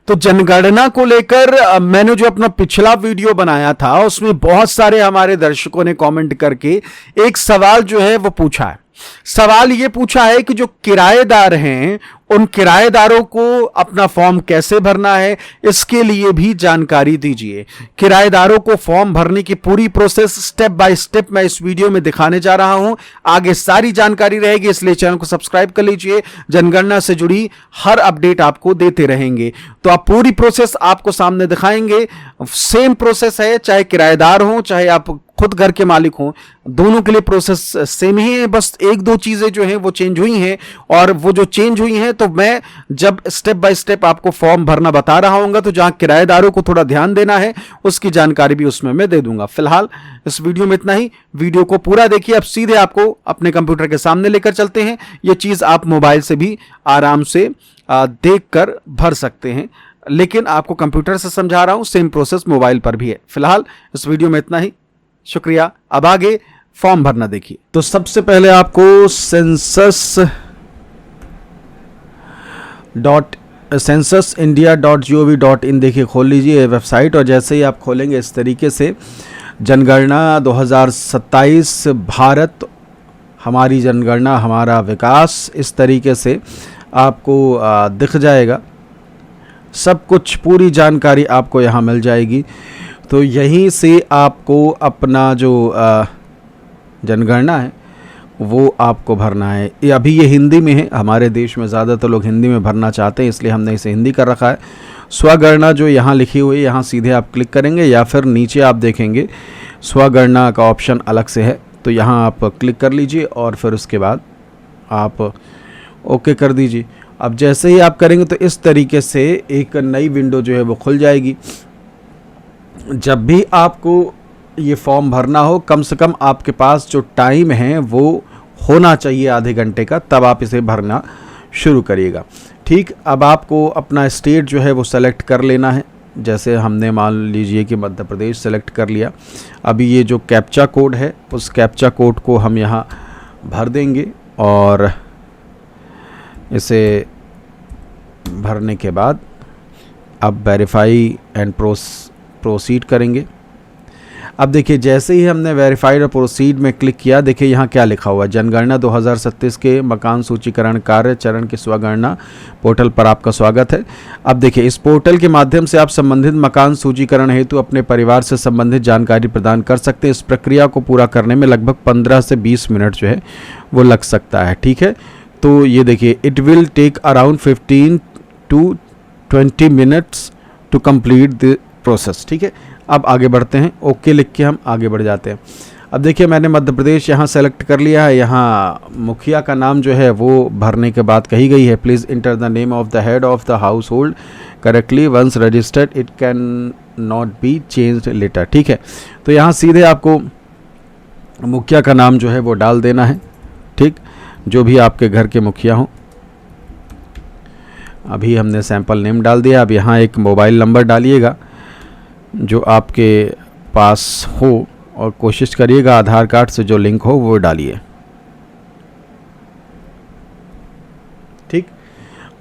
तो जनगणना को लेकर मैंने जो अपना पिछला वीडियो बनाया था उसमें बहुत सारे हमारे दर्शकों ने कमेंट करके एक सवाल जो है वो पूछा है। सवाल ये पूछा है कि जो किराएदार हैं उन किराएदारों को अपना फॉर्म कैसे भरना है, इसके लिए भी जानकारी दीजिए। किराएदारों को फॉर्म भरने की पूरी प्रोसेस स्टेप बाय स्टेप मैं इस वीडियो में दिखाने जा रहा हूं। आगे सारी जानकारी रहेगी, इसलिए चैनल को सब्सक्राइब कर लीजिए। जनगणना से जुड़ी हर अपडेट आपको देते रहेंगे। तो आप पूरी प्रोसेस आपको सामने दिखाएंगे। सेम प्रोसेस है, चाहे किराएदार हो चाहे आप खुद घर के मालिक हो, दोनों के लिए प्रोसेस सेम ही है। बस एक दो चीजें जो हैं वो चेंज हुई हैं, और वो जो चेंज हुई हैं तो मैं जब स्टेप बाय स्टेप आपको फॉर्म भरना बता रहा हूंगा तो जहां किराएदारों को थोड़ा ध्यान देना है उसकी जानकारी भी उसमें मैं दे दूंगा। फिलहाल इस वीडियो में इतना ही। वीडियो को पूरा देखिए। अब सीधे आपको अपने कंप्यूटर के सामने लेकर चलते हैं। ये चीज आप मोबाइल से भी आराम से देख कर भर सकते हैं, लेकिन आपको कंप्यूटर से समझा रहा हूं, सेम प्रोसेस मोबाइल पर भी है। फिलहाल इस वीडियो में इतना ही। शुक्रिया। अब आगे फॉर्म भरना देखिए। तो सबसे पहले आपको censusindia.gov.in देखिए खोल लीजिए वेबसाइट, और जैसे ही आप खोलेंगे इस तरीके से जनगणना 2027 भारत हमारी जनगणना हमारा विकास, इस तरीके से आपको दिख जाएगा। सब कुछ पूरी जानकारी आपको यहाँ मिल जाएगी। तो यहीं से आपको अपना जो जनगणना है वो आपको भरना है। ये अभी ये हिंदी में है, हमारे देश में ज़्यादातर लोग हिंदी में भरना चाहते हैं, इसलिए हमने इसे हिंदी कर रखा है। स्वगणना जो यहाँ लिखी हुई है, यहाँ सीधे आप क्लिक करेंगे, या फिर नीचे आप देखेंगे स्वगणना का ऑप्शन अलग से है, तो यहाँ आप क्लिक कर लीजिए और फिर उसके बाद आप ओके कर दीजिए। अब जैसे ही आप करेंगे तो इस तरीके से एक नई विंडो जो है वो खुल जाएगी। जब भी आपको ये फॉर्म भरना हो, कम से कम आपके पास जो टाइम है वो होना चाहिए आधे घंटे का, तब आप इसे भरना शुरू करिएगा। ठीक, अब आपको अपना स्टेट जो है वो सेलेक्ट कर लेना है। जैसे हमने मान लीजिए कि मध्य प्रदेश सेलेक्ट कर लिया। अभी ये जो कैप्चा कोड है उस कैप्चा कोड को हम यहाँ भर देंगे, और इसे भरने के बाद अब वेरीफाई एंड प्रोसीड करेंगे। अब देखिए जैसे ही हमने वेरीफाइड और प्रोसीड में क्लिक किया, देखिए यहाँ क्या लिखा हुआ है, जनगणना 2037 के मकान सूचीकरण कार्य चरण के स्वगणना पोर्टल पर आपका स्वागत है। अब देखिए इस पोर्टल के माध्यम से आप संबंधित मकान सूचीकरण हेतु अपने परिवार से संबंधित जानकारी प्रदान कर सकते हैं। इस प्रक्रिया को पूरा करने में लगभग 15 से 20 मिनट जो है वो लग सकता है। ठीक है, तो ये देखिए it will take around 15 to 20 minutes to complete the process. ठीक है, अब आगे बढ़ते हैं। ओके लिख के हम आगे बढ़ जाते हैं। अब देखिए मैंने मध्य प्रदेश यहाँ सेलेक्ट कर लिया है। यहाँ मुखिया का नाम जो है वो भरने के बाद कही गई है, please enter the name of the head of the household correctly, once registered it can not be changed later. ठीक है, तो यहाँ सीधे आपको मुखिया का नाम जो है वो डाल देना है। ठीक, जो भी आपके घर के मुखिया हों। अभी हमने सैंपल नेम डाल दिया। अब यहाँ एक मोबाइल नंबर डालिएगा जो आपके पास हो, और कोशिश करिएगा आधार कार्ड से जो लिंक हो वो डालिए। ठीक,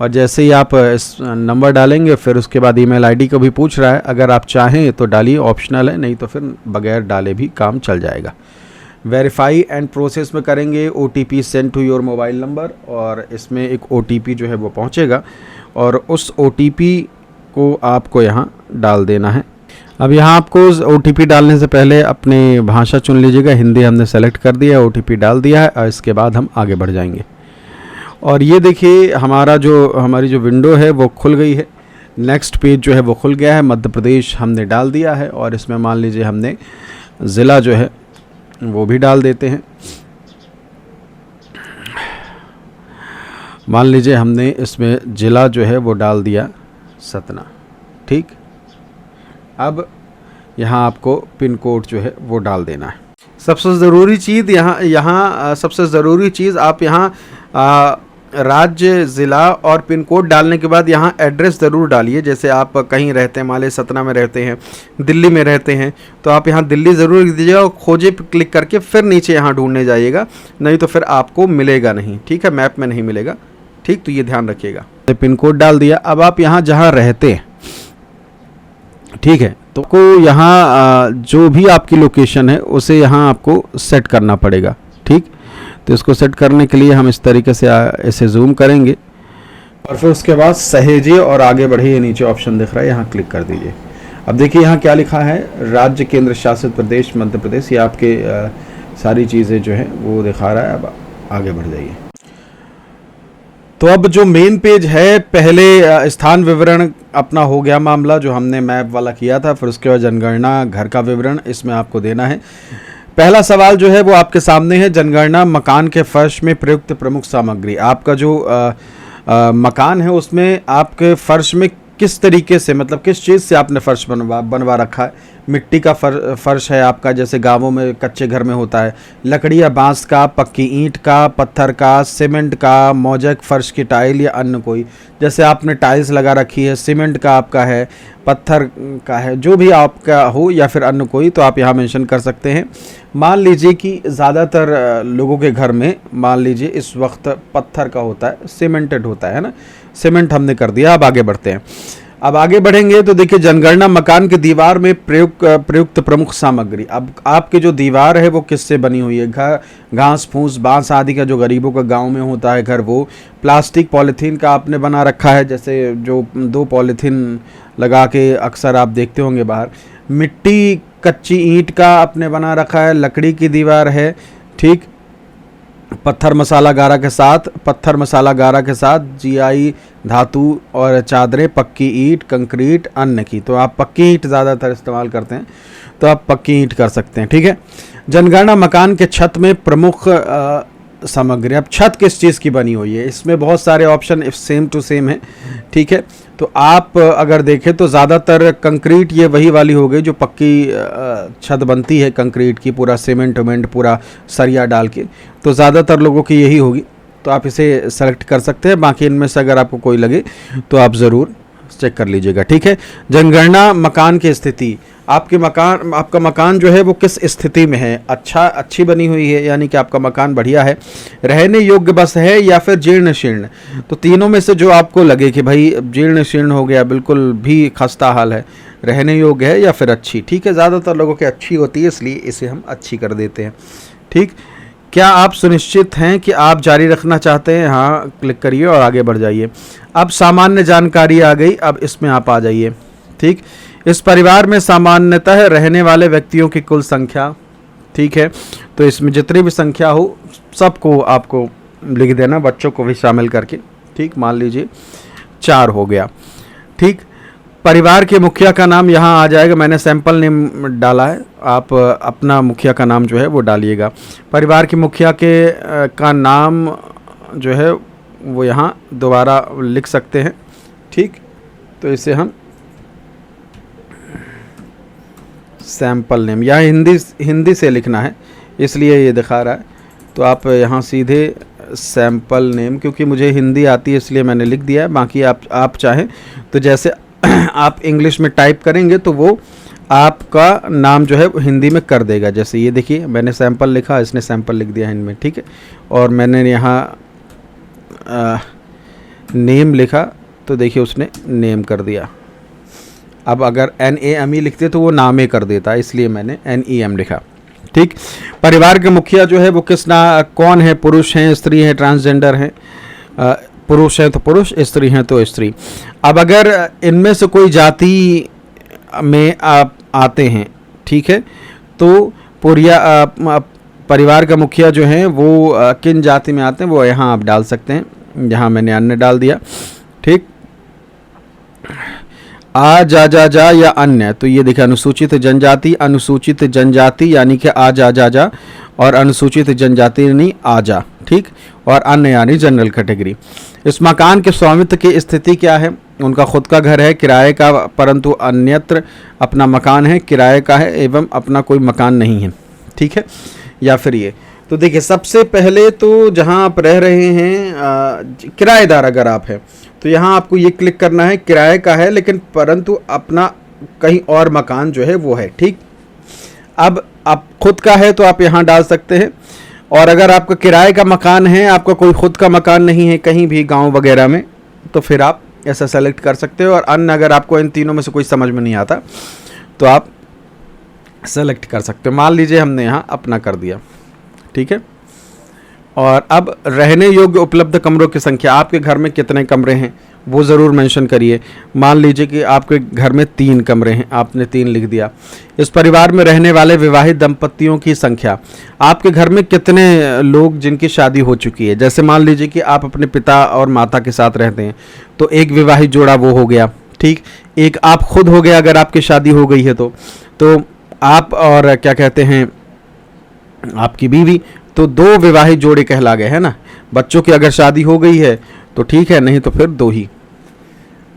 और जैसे ही आप इस नंबर डालेंगे फिर उसके बाद ईमेल आईडी को भी पूछ रहा है, अगर आप चाहें तो डालिए, ऑप्शनल है, नहीं तो फिर बगैर डाले भी काम चल जाएगा। वेरीफाई एंड प्रोसेस में करेंगे OTP send to your mobile number, और इसमें एक OTP जो है वो पहुंचेगा, और उस OTP को आपको यहाँ डाल देना है। अब यहाँ आपको OTP डालने से पहले अपनी भाषा चुन लीजिएगा। हिंदी हमने सेलेक्ट कर दिया, OTP डाल दिया है, और इसके बाद हम आगे बढ़ जाएंगे। और ये देखिए हमारी जो विंडो है वो खुल गई है। नेक्स्ट पेज जो है वो खुल गया है। मध्य प्रदेश हमने डाल दिया है, और इसमें मान लीजिए हमने ज़िला जो है वो भी डाल देते हैं। मान लीजिए हमने इसमें ज़िला जो है वो डाल दिया सतना। ठीक, अब यहाँ आपको पिन कोड जो है वो डाल देना है। सबसे ज़रूरी चीज़ सबसे ज़रूरी चीज़ आप यहाँ राज्य, ज़िला और पिन कोड डालने के बाद यहाँ एड्रेस ज़रूर डालिए। जैसे आप कहीं रहते हैं, मान लीजिए सतना में रहते हैं, दिल्ली में रहते हैं, तो आप यहाँ दिल्ली ज़रूर लिख दीजिएगा, और खोजे पर क्लिक करके फिर नीचे यहाँ ढूंढने जाइएगा, नहीं तो फिर आपको मिलेगा नहीं। ठीक है, मैप में नहीं मिलेगा। ठीक, तो ये ध्यान रखिएगा। पिन कोड डाल दिया। अब आप यहाँ जहाँ रहते हैं ठीक है। तो को यहाँ जो भी आपकी लोकेशन है उसे यहाँ आपको सेट करना पड़ेगा, ठीक। तो इसको सेट करने के लिए हम इस तरीके से इसे जूम करेंगे और फिर उसके बाद सहेजिए और आगे बढ़िए। नीचे ऑप्शन दिख रहा है, यहाँ क्लिक कर दीजिए। अब देखिए यहाँ क्या लिखा है, राज्य केंद्र शासित प्रदेश मध्य प्रदेश, ये आपके सारी चीज़ें जो है वो दिखा रहा है। अब आगे बढ़ जाइए। तो अब जो मेन पेज है, पहले स्थान विवरण अपना हो गया मामला जो हमने मैप वाला किया था, फिर उसके बाद जनगणना घर का विवरण इसमें आपको देना है। पहला सवाल जो है वो आपके सामने है, जनगणना मकान के फर्श में प्रयुक्त प्रमुख सामग्री। आपका जो मकान है उसमें आपके फर्श में किस तरीके से, मतलब किस चीज़ से आपने फर्श बनवा रखा है। मिट्टी का फर्श है आपका, जैसे गांवों में कच्चे घर में होता है, लकड़ी या बांस का, पक्की ईंट का, पत्थर का, सीमेंट का, मोज़ेक फर्श की टाइल या अन्य कोई। जैसे आपने टाइल्स लगा रखी है, सीमेंट का आपका है, पत्थर का है, जो भी आपका हो या फिर अन्य कोई, तो आप यहाँ मेंशन कर सकते हैं। मान लीजिए कि ज़्यादातर लोगों के घर में मान लीजिए इस वक्त पत्थर का होता है, सीमेंटेड होता है ना, सीमेंट हमने कर दिया। अब आगे बढ़ते हैं। अब आगे बढ़ेंगे तो देखिए, जनगणना मकान की दीवार में प्रयुक्त प्रमुख सामग्री। अब आपकी जो दीवार है वो किससे बनी हुई है, घास फूस बांस आदि का जो गरीबों का गांव में होता है घर, वो प्लास्टिक पॉलीथीन का आपने बना रखा है, जैसे जो 2 पॉलीथीन लगा के अक्सर आप देखते होंगे बाहर। मिट्टी कच्ची ईंट का आपने बना रखा है, लकड़ी की दीवार है, ठीक। पत्थर मसाला गारा के साथ जीआई धातु और चादरें, पक्की ईंट, कंक्रीट, अन्य की। तो आप पक्की ईंट ज़्यादातर इस्तेमाल करते हैं, तो आप पक्की ईंट कर सकते हैं, ठीक है। जनगणना मकान के छत में प्रमुख सामग्री। अब छत किस चीज़ की बनी हुई है, इसमें बहुत सारे ऑप्शन सेम टू सेम है, ठीक है। तो आप अगर देखें तो ज़्यादातर कंक्रीट ये वही वाली हो गई जो पक्की छत बनती है कंक्रीट की, पूरा सीमेंट वेमेंट पूरा सरिया डाल के, तो ज़्यादातर लोगों की यही होगी। तो आप इसे सेलेक्ट कर सकते हैं। बाकी इनमें से अगर आपको कोई लगे तो आप ज़रूर चेक कर लीजिएगा, ठीक है। जनगणना मकान की स्थिति। आपका मकान जो है वो किस स्थिति में है, अच्छी बनी हुई है, यानी कि आपका मकान बढ़िया है, रहने योग्य बस है, या फिर जीर्ण शीर्ण। तो तीनों में से जो आपको लगे कि भाई जीर्ण शीर्ण हो गया, बिल्कुल भी खस्ता हाल है, रहने योग्य है, या फिर अच्छी, ठीक है। ज़्यादातर लोगों की अच्छी होती है, इसलिए इसे हम अच्छी कर देते हैं, ठीक। क्या आप सुनिश्चित हैं कि आप जारी रखना चाहते हैं, हाँ क्लिक करिए और आगे बढ़ जाइए। अब सामान्य जानकारी आ गई, अब इसमें आप आ जाइए, ठीक। इस परिवार में सामान्यतः रहने वाले व्यक्तियों की कुल संख्या, ठीक है। तो इसमें जितनी भी संख्या हो सबको आपको लिख देना, बच्चों को भी शामिल करके, ठीक। मान लीजिए 4 हो गया, ठीक। परिवार के मुखिया का नाम यहाँ आ जाएगा, मैंने सैंपल नेम डाला है, आप अपना मुखिया का नाम जो है वो डालिएगा। परिवार के मुखिया का नाम जो है वो यहाँ दोबारा लिख सकते हैं, ठीक। तो इसे हम सैंपल नेम, यहाँ हिंदी से लिखना है इसलिए ये दिखा रहा है। तो आप यहाँ सीधे सैंपल नेम, क्योंकि मुझे हिंदी आती है इसलिए मैंने लिख दिया है। बाकी आप चाहें तो जैसे आप इंग्लिश में टाइप करेंगे तो वो आपका नाम जो है हिंदी में कर देगा। जैसे ये देखिए, मैंने सैंपल लिखा, इसने सैंपल लिख दिया इनमें, ठीक है। और मैंने यहाँ नेम लिखा तो देखिए उसने नेम कर दिया। अब अगर NAME लिखते तो वो नामे कर देता, इसलिए मैंने NEM लिखा, ठीक। परिवार के मुखिया जो है वो कौन है, पुरुष हैं, स्त्री हैं, ट्रांसजेंडर हैं। पुरुष हैं तो पुरुष, स्त्री हैं तो स्त्री। अब अगर इनमें से कोई जाति में आप आते हैं, ठीक है, तो परिवार का मुखिया जो है वो किन जाति में आते हैं वो यहाँ आप डाल सकते हैं। यहाँ मैंने अन्य डाल दिया, ठीक। जा या अन्य, तो ये देखिए अनुसूचित जनजाति यानी कि जा, और अनुसूचित जनजाति यानी आजा, ठीक। और अन्य यानी जनरल कैटेगरी। इस मकान के स्वामित्व की स्थिति क्या है, उनका खुद का घर है, किराए का, परंतु अन्यत्र अपना मकान है, किराए का है, एवं अपना कोई मकान नहीं है, ठीक है। या फिर ये, तो देखिए सबसे पहले तो जहां आप रह रहे हैं किराएदार अगर आप हैं तो यहाँ आपको ये क्लिक करना है, किराए का है लेकिन परंतु अपना कहीं और मकान जो है वो है, ठीक। अब आप खुद का है तो आप यहाँ डाल सकते हैं, और अगर आपका किराए का मकान है, आपका कोई खुद का मकान नहीं है कहीं भी गांव वगैरह में, तो फिर आप ऐसा सेलेक्ट कर सकते हो। और अन्य अगर आपको इन तीनों में से कोई समझ में नहीं आता तो आप सेलेक्ट कर सकते हो। मान लीजिए हमने यहाँ अपना कर दिया, ठीक है। और अब रहने योग्य उपलब्ध कमरों की संख्या, आपके घर में कितने कमरे हैं वो ज़रूर मेंशन करिए। मान लीजिए कि आपके घर में 3 कमरे हैं, आपने 3 लिख दिया। इस परिवार में रहने वाले विवाहित दंपतियों की संख्या, आपके घर में कितने लोग जिनकी शादी हो चुकी है। जैसे मान लीजिए कि आप अपने पिता और माता के साथ रहते हैं तो एक विवाहित जोड़ा वो हो गया, ठीक। एक आप खुद हो गया अगर आपकी शादी हो गई है तो आप और क्या कहते हैं आपकी बीवी, तो 2 विवाहित जोड़े कहला गए, है ना। बच्चों की अगर शादी हो गई है तो ठीक है, नहीं तो फिर 2 ही।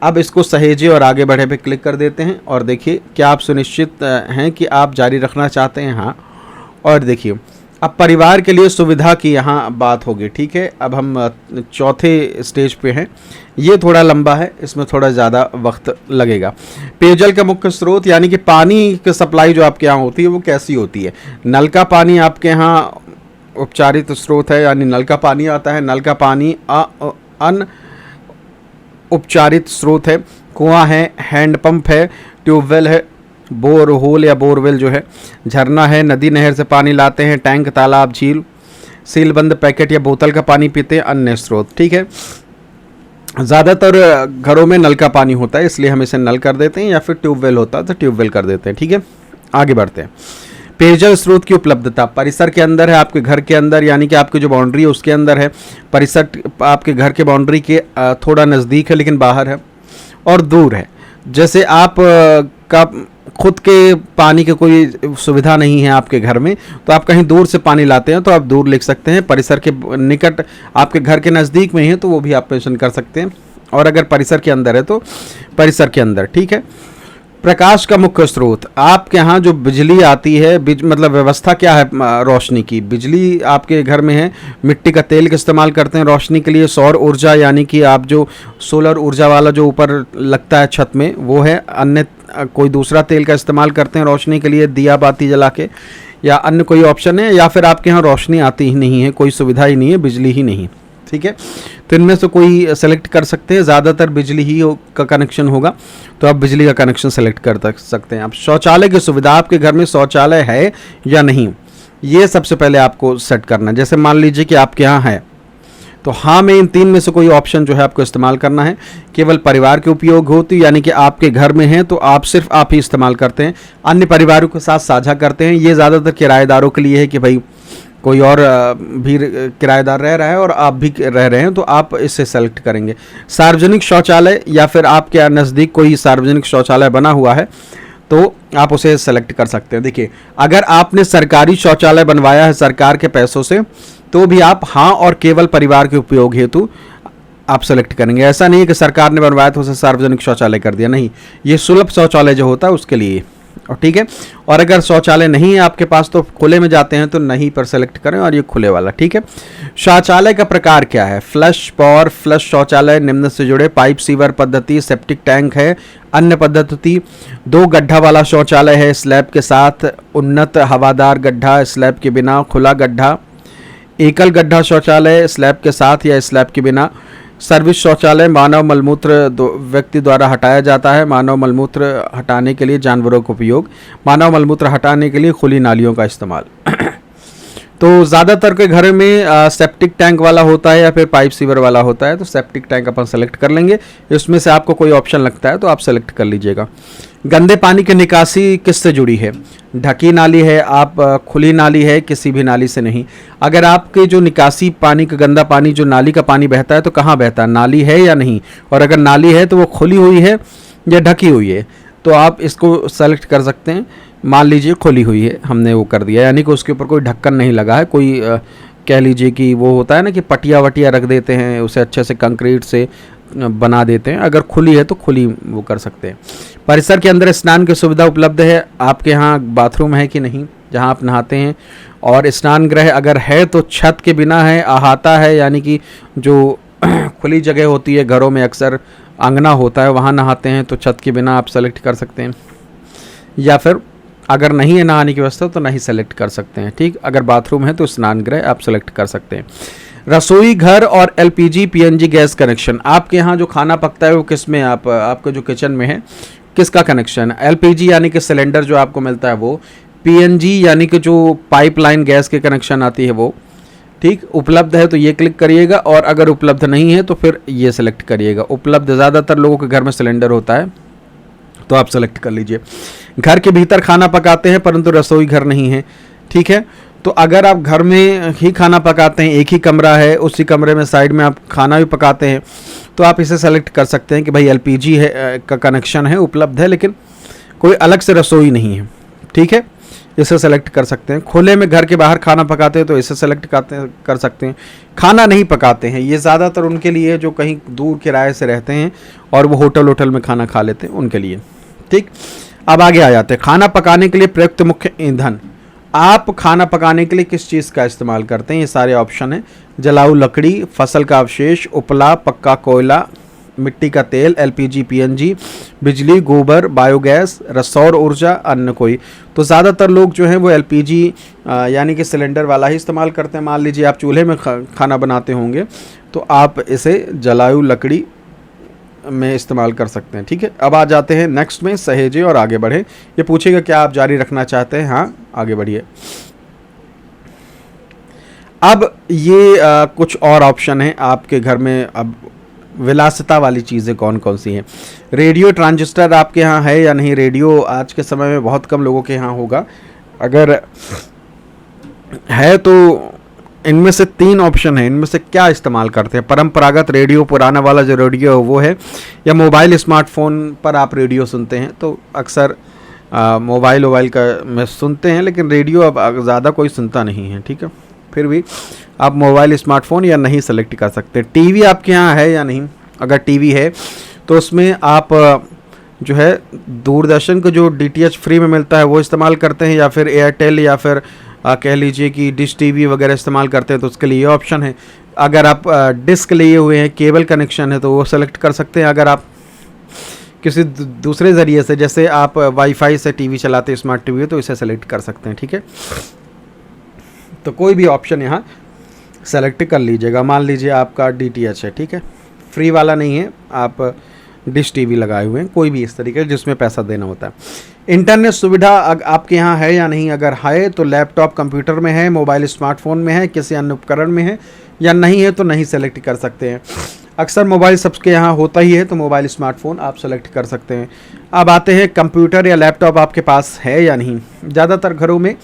अब इसको सहेजे और आगे बढ़े पे क्लिक कर देते हैं और देखिए क्या आप सुनिश्चित हैं कि आप जारी रखना चाहते हैं। हाँ, और देखिए अब परिवार के लिए सुविधा की यहाँ बात होगी, ठीक है। अब हम चौथे स्टेज पे हैं, ये थोड़ा लंबा है, इसमें थोड़ा ज़्यादा वक्त लगेगा। पेयजल का मुख्य स्रोत यानी कि पानी की सप्लाई जो आपके यहाँ होती है वो कैसी होती है। नल का पानी आपके यहाँ उपचारित स्रोत है, यानी नल का पानी आता है। नल का पानी अन उपचारित स्रोत है। कुआं है, हैंडपंप है, ट्यूबवेल है, बोर होल या बोरवेल जो है, झरना है, नदी नहर से पानी लाते हैं, टैंक, तालाब, झील, सीलबंद पैकेट या बोतल का पानी पीते हैं, अन्य स्रोत, ठीक है। ज़्यादातर घरों में नल का पानी होता है इसलिए हम इसे नल कर देते हैं, या फिर ट्यूबवेल होता है तो ट्यूबवेल कर देते हैं, ठीक है। आगे बढ़ते हैं। पेयजल स्रोत की उपलब्धता, परिसर के अंदर है, आपके घर के अंदर, यानी कि आपकी जो बाउंड्री है उसके अंदर है। परिसर आपके घर के बाउंड्री के थोड़ा नज़दीक है लेकिन बाहर है, और दूर है। जैसे आप का खुद के पानी की कोई सुविधा नहीं है आपके घर में, तो आप कहीं दूर से पानी लाते हैं तो आप दूर लिख सकते हैं। परिसर के निकट, आपके घर के नज़दीक में है तो वो भी आप मेंशन कर सकते हैं। और अगर परिसर के अंदर है तो परिसर के अंदर, ठीक है। प्रकाश का मुख्य स्रोत, आपके यहाँ जो बिजली आती है, मतलब व्यवस्था क्या है रोशनी की। बिजली आपके घर में है, मिट्टी का तेल का इस्तेमाल करते हैं रोशनी के लिए। सौर ऊर्जा यानी कि आप जो सोलर ऊर्जा वाला जो ऊपर लगता है छत में वो है। अन्य कोई दूसरा तेल का इस्तेमाल करते हैं रोशनी के लिए, दिया बाती जला के, या अन्य कोई ऑप्शन है, या फिर आपके यहाँ रोशनी आती ही नहीं है, कोई सुविधा ही नहीं है, बिजली ही नहीं, ठीक है। तो इनमें से कोई सेलेक्ट कर सकते हैं। ज़्यादातर बिजली ही का कनेक्शन होगा तो आप बिजली का कनेक्शन सेलेक्ट कर सकते हैं। अब शौचालय की सुविधा, आपके घर में शौचालय है या नहीं, ये सबसे पहले आपको सेट करना है। जैसे मान लीजिए कि आपके यहाँ है तो हाँ में इन 3 में से कोई ऑप्शन जो है आपको इस्तेमाल करना है। केवल परिवार के उपयोग होती, यानी कि आपके घर में है तो आप सिर्फ आप ही इस्तेमाल करते हैं, अन्य परिवारों के साथ साझा करते हैं। ये ज़्यादातर किराएदारों के लिए है कि भाई कोई और भी किराएदार रह रहा है और आप भी रह रहे हैं तो आप इसे सेलेक्ट करेंगे। सार्वजनिक शौचालय, या फिर आपके नज़दीक कोई सार्वजनिक शौचालय बना हुआ है तो आप उसे सेलेक्ट कर सकते हैं। देखिए अगर आपने सरकारी शौचालय बनवाया है सरकार के पैसों से तो भी आप हाँ और केवल परिवार के उपयोग हेतु आप सेलेक्ट करेंगे। ऐसा नहीं है कि सरकार ने बनवाया तो उसे सार्वजनिक शौचालय कर दिया, नहीं, ये सुलभ शौचालय जो होता है उसके लिए, और ठीक है। और अगर शौचालय नहीं है आपके पास तो खुले में जाते हैं तो नहीं पर सेलेक्ट करें, और ये खुले वाला, ठीक है। शौचालय का प्रकार क्या है, फ्लश, पॉर, फ्लश शौचालय निम्न से जुड़े, पाइप सीवर पद्धति, सेप्टिक टैंक है, अन्य पद्धति, 2 गड्ढा वाला शौचालय है स्लैब के साथ, उन्नत हवादार गड्ढा, स्लैब के बिना, खुला गड्ढा, एकल गड्ढा शौचालय स्लैब के साथ या स्लैब के बिना, सर्विस शौचालय, मानव मलमूत्र व्यक्ति द्वारा हटाया जाता है, मानव मलमूत्र हटाने के लिए जानवरों का उपयोग, मानव मलमूत्र हटाने के लिए खुली नालियों का इस्तेमाल। तो ज़्यादातर के घर में सेप्टिक टैंक वाला होता है या फिर पाइप सीवर वाला होता है, तो सेप्टिक टैंक अपन सेलेक्ट कर लेंगे। इसमें से आपको कोई ऑप्शन लगता है तो आप सेलेक्ट कर लीजिएगा। गंदे पानी की निकासी किससे जुड़ी है, ढकी नाली है, आप खुली नाली है, किसी भी नाली से नहीं। अगर आपके जो निकासी पानी का गंदा पानी जो नाली का पानी बहता है तो कहाँ बहता है, नाली है या नहीं, और अगर नाली है तो वो खुली हुई है या ढकी हुई है, तो आप इसको सेलेक्ट कर सकते हैं। मान लीजिए खुली हुई है, हमने वो कर दिया, यानी कि उसके ऊपर कोई ढक्कन नहीं लगा है, कोई कह लीजिए कि वो होता है ना कि पटिया वटिया रख देते हैं, उसे अच्छे से कंक्रीट से बना देते हैं। अगर खुली है तो खुली वो कर सकते हैं। परिसर के अंदर स्नान की सुविधा उपलब्ध है, आपके यहाँ बाथरूम है कि नहीं जहाँ आप नहाते हैं, और स्नान गृह अगर है तो छत के बिना है, अहाता है, यानी कि जो खुली जगह होती है घरों में अक्सर आंगना होता है वहाँ नहाते हैं तो छत के बिना आप सेलेक्ट कर सकते हैं, या फिर अगर नहीं है नहाने की व्यवस्था तो नहीं सेलेक्ट कर सकते हैं, ठीक। अगर बाथरूम है तो स्नान गृह आप सेलेक्ट कर सकते हैं। रसोई घर और एलपीजी पीएनजी गैस कनेक्शन, आपके यहाँ जो खाना पकता है वो किस में, आपके जो किचन में है किसका कनेक्शन है? एलपीजी यानी कि सिलेंडर जो आपको मिलता है वो, पीएनजी यानी कि जो पाइपलाइन गैस के कनेक्शन आती है वो, ठीक, उपलब्ध है तो ये क्लिक करिएगा, और अगर उपलब्ध नहीं है तो फिर ये सेलेक्ट करिएगा। उपलब्ध ज़्यादातर लोगों के घर में सिलेंडर होता है तो आप सेलेक्ट कर लीजिए। घर के भीतर खाना पकाते हैं परंतु रसोई घर नहीं है, ठीक है, तो अगर आप घर में ही खाना पकाते हैं, एक ही कमरा है, उसी कमरे में साइड में आप खाना भी पकाते हैं, तो आप इसे सेलेक्ट कर सकते हैं कि भाई एलपीजी है का कनेक्शन है, उपलब्ध है, लेकिन कोई अलग से रसोई नहीं है, ठीक है, इसे सेलेक्ट कर सकते हैं। खुले में घर के बाहर खाना पकाते हैं तो इसे सेलेक्ट कर सकते हैं। खाना नहीं पकाते हैं, ये ज़्यादातर उनके लिए जो कहीं दूर किराए से रहते हैं और वो होटल में खाना खा लेते हैं, उनके लिए, ठीक। अब आगे आ जाते हैं, खाना पकाने के लिए प्रयुक्त मुख्य ईंधन। आप खाना पकाने के लिए किस चीज़ का इस्तेमाल करते हैं? ये सारे ऑप्शन हैं, जलाऊ लकड़ी, फसल का अवशेष, उपला, पक्का कोयला, मिट्टी का तेल, एलपीजी पीएनजी, बिजली, गोबर, बायोगैस, सौर ऊर्जा, अन्य कोई। तो ज़्यादातर लोग जो हैं वो एलपीजी यानी कि सिलेंडर वाला ही इस्तेमाल करते हैं। मान लीजिए आप चूल्हे में खाना बनाते होंगे तो आप इसे जलाऊ लकड़ी में इस्तेमाल कर सकते हैं, ठीक है। अब आ जाते हैं नेक्स्ट में, सहेजे और आगे बढ़े। ये पूछेगा क्या आप जारी रखना चाहते हैं? हाँ, आगे बढ़िए। अब ये कुछ और ऑप्शन है आपके घर में। अब विलासिता वाली चीज़ें कौन कौन सी हैं? रेडियो ट्रांजिस्टर आपके यहाँ है या नहीं? रेडियो आज के समय में बहुत कम लोगों के यहाँ होगा, अगर है तो इनमें से 3 ऑप्शन है, इनमें से क्या इस्तेमाल करते हैं? परंपरागत रेडियो, पुराना वाला जो रेडियो है वो है, या मोबाइल स्मार्टफोन पर आप रेडियो सुनते हैं? तो अक्सर मोबाइल का में सुनते हैं, लेकिन रेडियो अब ज़्यादा कोई सुनता नहीं है, ठीक है। फिर भी आप मोबाइल स्मार्टफोन या नहीं सेलेक्ट कर सकते। टीवी आपके यहाँ है या नहीं? अगर टीवी है तो उसमें आप जो है दूरदर्शन को जो डीटीएच फ्री में मिलता है वो इस्तेमाल करते हैं, या फिर एयरटेल, या फिर कह लीजिए कि डिश टीवी वगैरह इस्तेमाल करते हैं, तो उसके लिए ये ऑप्शन है। अगर आप डिस्क लिए हुए हैं, केबल कनेक्शन है, तो वो सेलेक्ट कर सकते हैं। अगर आप किसी दूसरे ज़रिए से, जैसे आप वाईफाई से टीवी चलाते हैं, स्मार्ट टीवी, तो इसे सेलेक्ट कर सकते हैं, ठीक है। तो कोई भी ऑप्शन यहाँ सेलेक्ट कर लीजिएगा। मान लीजिए आपका डीटीएच है, ठीक है, फ्री वाला नहीं है, आप डिश टीवी लगाए हुए हैं, कोई भी इस तरीके जिसमें पैसा देना होता है। इंटरनेट सुविधा आपके यहाँ है या नहीं? अगर है तो लैपटॉप कंप्यूटर में है, मोबाइल स्मार्टफोन में है, किसी अन्य उपकरण में है, या नहीं है तो नहीं सेलेक्ट कर सकते हैं। अक्सर मोबाइल सबके यहाँ होता ही है, तो मोबाइल स्मार्टफोन आप सेलेक्ट कर सकते हैं। अब आते हैं कंप्यूटर या लैपटॉप आपके पास है या नहीं? ज़्यादातर घरों में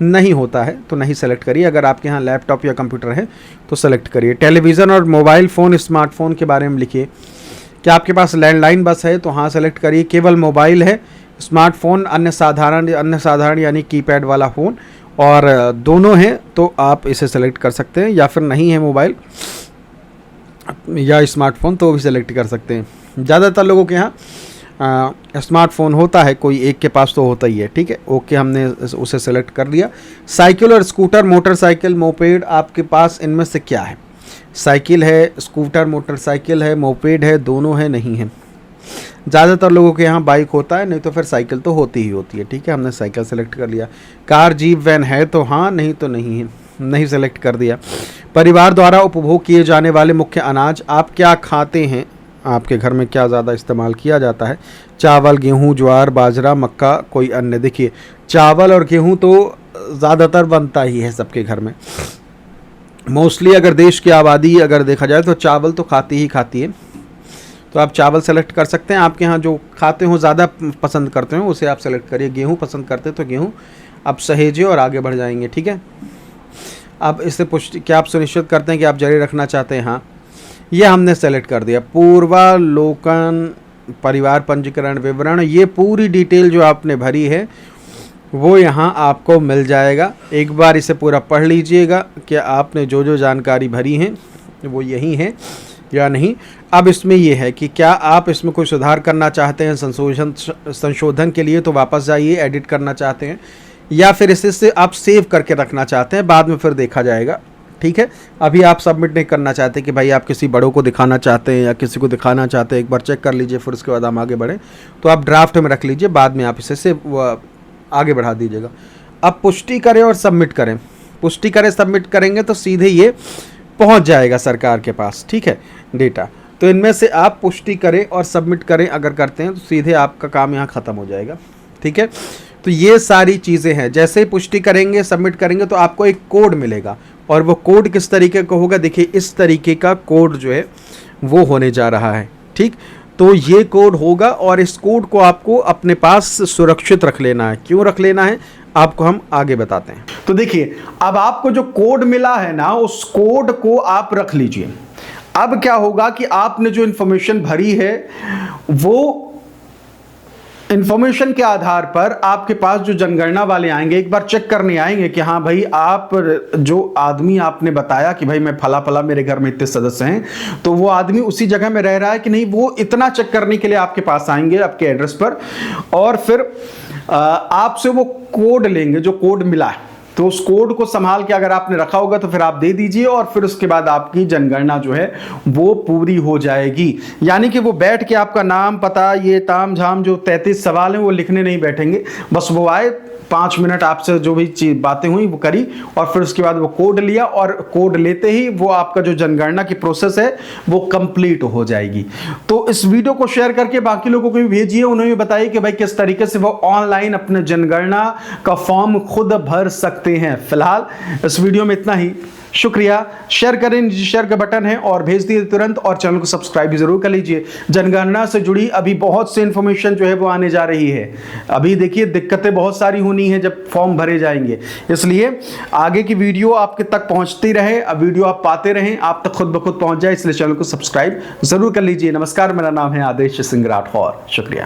नहीं होता है तो नहीं सेलेक्ट करिए। अगर आपके यहाँ लैपटॉप या कंप्यूटर है तो सेलेक्ट करिए। टेलीविज़न और मोबाइल फ़ोन स्मार्टफोन के बारे में लिखिए। क्या आपके पास लैंडलाइन बस है? तो हाँ सेलेक्ट करिए। केवल मोबाइल है, स्मार्टफोन अन्य साधारण यानी कीपैड वाला फ़ोन, और दोनों हैं तो आप इसे सेलेक्ट कर सकते हैं, या फिर नहीं है मोबाइल या स्मार्टफोन तो भी सेलेक्ट कर सकते हैं। ज़्यादातर लोगों के यहाँ स्मार्टफोन होता है, कोई एक के पास तो होता ही है, ठीक है। ओके, हमने उसे सेलेक्ट कर लिया। साइकिल और स्कूटर, मोटरसाइकिल, मोपेड आपके पास इनमें से क्या है? साइकिल है, स्कूटर, मोटरसाइकिल है, मोपेड है, दोनों है, नहीं है। ज़्यादातर लोगों के यहाँ बाइक होता है, नहीं तो फिर साइकिल तो होती ही होती है, ठीक है। हमने साइकिल सेलेक्ट कर लिया। कार, जीप, वैन है तो हाँ, नहीं तो नहीं है, नहीं सेलेक्ट कर दिया। परिवार द्वारा उपभोग किए जाने वाले मुख्य अनाज, आप क्या खाते हैं? आपके घर में क्या ज़्यादा इस्तेमाल किया जाता है? चावल, गेहूं, ज्वार, बाजरा, मक्का, कोई अन्य? देखिए, चावल और गेहूं तो ज़्यादातर बनता ही है सबके घर में। मोस्टली अगर देश की आबादी अगर देखा जाए तो चावल तो खाती है, तो आप चावल सेलेक्ट कर सकते हैं। आपके यहाँ जो खाते हो, ज़्यादा पसंद करते हो, उसे आप सेलेक्ट करिए। गेहूँ पसंद करते तो गेहूँ आप सहेजिए और आगे बढ़ जाएंगे, ठीक है। अब इससे पुष्टि, क्या आप सुनिश्चित करते हैं कि आप जारी रखना चाहते हैं? हाँ, ये हमने सेलेक्ट कर दिया। पूर्वालोकन, परिवार पंजीकरण विवरण, ये पूरी डिटेल जो आपने भरी है वो यहाँ आपको मिल जाएगा। एक बार इसे पूरा पढ़ लीजिएगा कि आपने जो जानकारी भरी है वो यही है या नहीं। अब इसमें ये है कि क्या आप इसमें कोई सुधार करना चाहते हैं, संशोधन के लिए तो वापस जाइए, एडिट करना चाहते हैं, या फिर इसे आप सेव करके रखना चाहते हैं, बाद में फिर देखा जाएगा, ठीक है। अभी आप सबमिट नहीं करना चाहते कि भाई आप किसी बड़ों को दिखाना चाहते हैं या किसी को दिखाना चाहते हैं, एक बार चेक कर लीजिए, फिर उसके बाद हम आगे बढ़ें, तो आप ड्राफ्ट में रख लीजिए, बाद में आप इसे आगे बढ़ा दीजिएगा। अब पुष्टि करें और सबमिट करें। पुष्टि करें, सबमिट करेंगे तो सीधे ये पहुंच जाएगा सरकार के पास, ठीक है, डेटा। तो इनमें से आप पुष्टि करें और सबमिट करें, अगर करते हैं तो सीधे आपका काम यहाँ ख़त्म हो जाएगा, ठीक है। तो ये सारी चीज़ें हैं, जैसे ही पुष्टि करेंगे, सबमिट करेंगे तो आपको एक कोड मिलेगा, और वो कोड किस तरीके का होगा, देखिए इस तरीके का कोड जो है वो होने जा रहा है, ठीक। तो ये कोड होगा और इस कोड को आपको अपने पास सुरक्षित रख लेना है। क्यों रख लेना है आपको हम आगे बताते हैं। तो देखिए अब आपको जो कोड मिला है ना, उस कोड को आप रख लीजिए। अब क्या होगा कि आपने जो इंफॉर्मेशन भरी है वो इंफॉर्मेशन के आधार पर आपके पास जो जनगणना वाले आएंगे, एक बार चेक करने आएंगे कि हाँ भाई, आप जो आदमी आपने बताया कि भाई मैं फला फला, मेरे घर में इतने सदस्य हैं, तो वो आदमी उसी जगह में रह रहा है कि नहीं, वो इतना चेक करने के लिए आपके पास आएंगे आपके एड्रेस पर, और फिर आपसे वो कोड लेंगे जो कोड मिला है। तो उस कोड को संभाल के अगर आपने रखा होगा तो फिर आप दे दीजिए, और फिर उसके बाद आपकी जनगणना जो है वो पूरी हो जाएगी। यानी कि वो बैठ के आपका नाम, पता, ये ताम झाम जो 33 सवाल हैं वो लिखने नहीं बैठेंगे, बस वो आए 5 मिनट आपसे जो भी चीज बातें हुई वो करी, और फिर उसके बाद वो कोड लिया, और कोड लेते ही वो आपका जो जनगणना की प्रोसेस है वो कंप्लीट हो जाएगी। तो इस वीडियो को शेयर करके बाकी लोगों को भी भेजिए, उन्हें भी बताइए कि भाई किस तरीके से वो ऑनलाइन अपने जनगणना का फॉर्म खुद भर सकते हैं। फिलहाल इस वीडियो में इतना ही, शुक्रिया। शेयर करें, नीचे शेयर का बटन है, और भेज दिए तुरंत, और चैनल को सब्सक्राइब भी जरूर कर लीजिए। जनगणना से जुड़ी अभी बहुत से इंफॉर्मेशन जो है वो आने जा रही है। अभी देखिए दिक्कतें बहुत सारी होनी है जब फॉर्म भरे जाएंगे, इसलिए आगे की वीडियो आपके तक पहुंचती रहे, अब वीडियो आप पाते रहें, आप तक खुद ब खुद पहुंच जाए, इसलिए चैनल को सब्सक्राइब जरूर कर लीजिए। नमस्कार, मेरा नाम है आदेश सिंह राठौर, शुक्रिया।